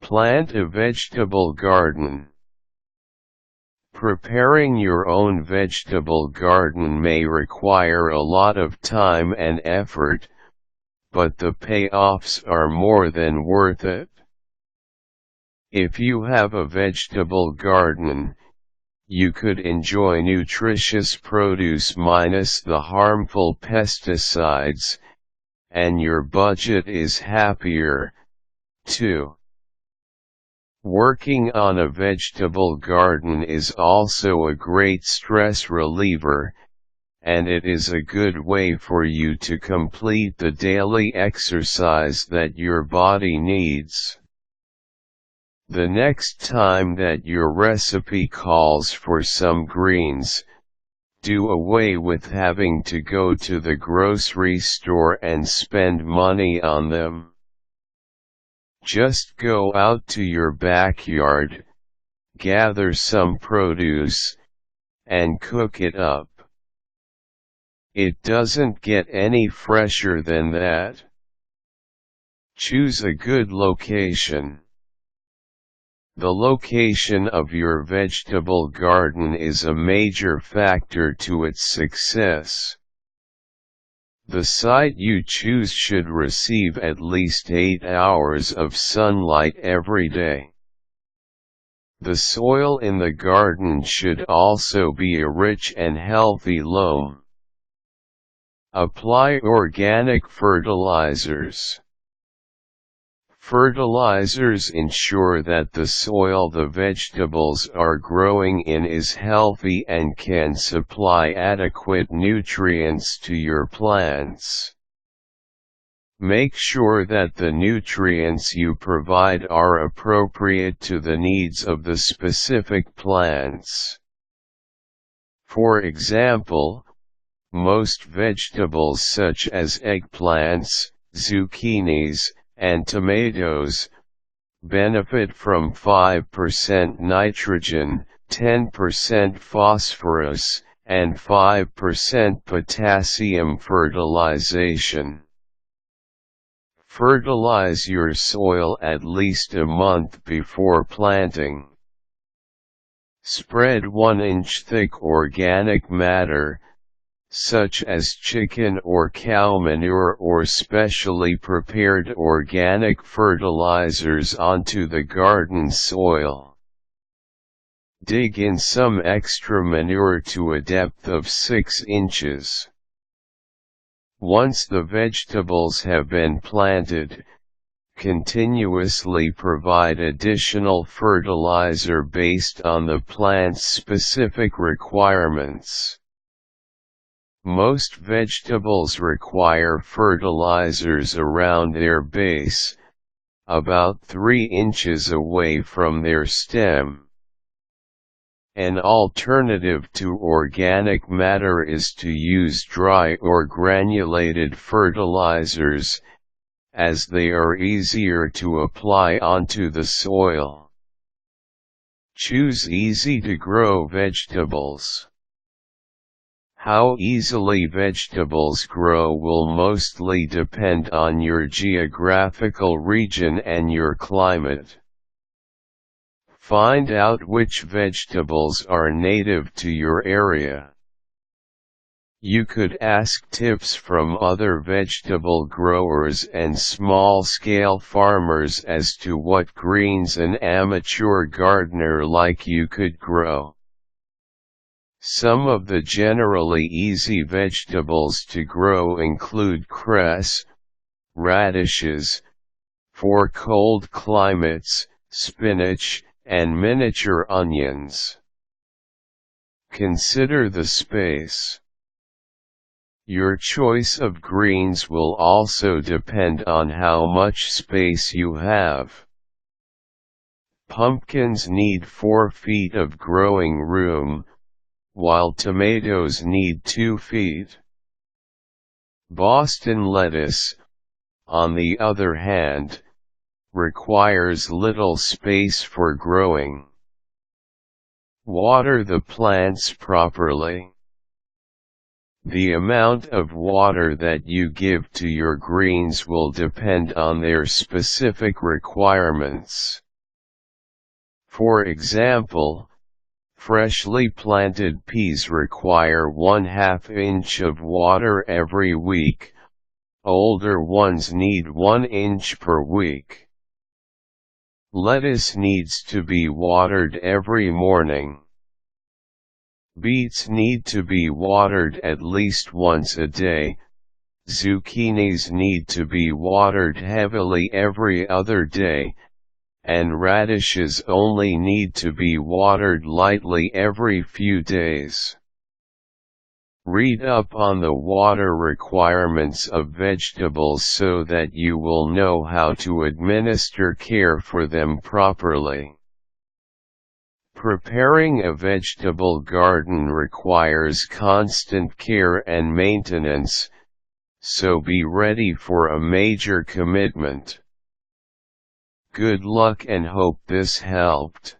Plant a vegetable garden. Preparing your own vegetable garden may require a lot of time and effort, but the payoffs are more than worth it. If you have a vegetable garden, you could enjoy nutritious produce minus the harmful pesticides, and your budget is happier, too. Working on a vegetable garden is also a great stress reliever, and it is a good way for you to complete the daily exercise that your body needs. The next time that your recipe calls for some greens, do away with having to go to the grocery store and spend money on them. Just go out to your backyard, gather some produce, and cook it up. It doesn't get any fresher than that. Choose a good location. The location of your vegetable garden is a major factor to its success. The site you choose should receive at least 8 hours of sunlight every day. The soil in the garden should also be a rich and healthy loam. Apply organic fertilizers. Fertilizers ensure that the soil the vegetables are growing in is healthy and can supply adequate nutrients to your plants. Make sure that the nutrients you provide are appropriate to the needs of the specific plants. For example, most vegetables such as eggplants, zucchinis, and tomatoes benefit from 5% nitrogen, 10% phosphorus, and 5% potassium fertilization. Fertilize your soil at least a month before planting. Spread 1-inch thick organic matter, such as chicken or cow manure or specially prepared organic fertilizers onto the garden soil. Dig in some extra manure to a depth of 6 inches. Once the vegetables have been planted, continuously provide additional fertilizer based on the plant's specific requirements. Most vegetables require fertilizers around their base, about 3 inches away from their stem. An alternative to organic matter is to use dry or granulated fertilizers, as they are easier to apply onto the soil. Choose easy-to-grow vegetables. How easily vegetables grow will mostly depend on your geographical region and your climate. Find out which vegetables are native to your area. You could ask tips from other vegetable growers and small-scale farmers as to what greens an amateur gardener like you could grow. Some of the generally easy vegetables to grow include cress, radishes, for cold climates, spinach, and miniature onions. Consider the space. Your choice of greens will also depend on how much space you have. Pumpkins need 4 feet of growing room, while tomatoes need 2 feet. Boston lettuce, on the other hand, requires little space for growing. Water the plants properly. The amount of water that you give to your greens will depend on their specific requirements. For example, freshly planted peas require 1/2 inch of water every week, older ones need 1 inch per week. Lettuce needs to be watered every morning. Beets need to be watered at least once a day. Zucchinis need to be watered heavily every other day, and radishes only need to be watered lightly every few days. Read up on the water requirements of vegetables so that you will know how to administer care for them properly. Preparing a vegetable garden requires constant care and maintenance, so be ready for a major commitment. Good luck and hope this helped.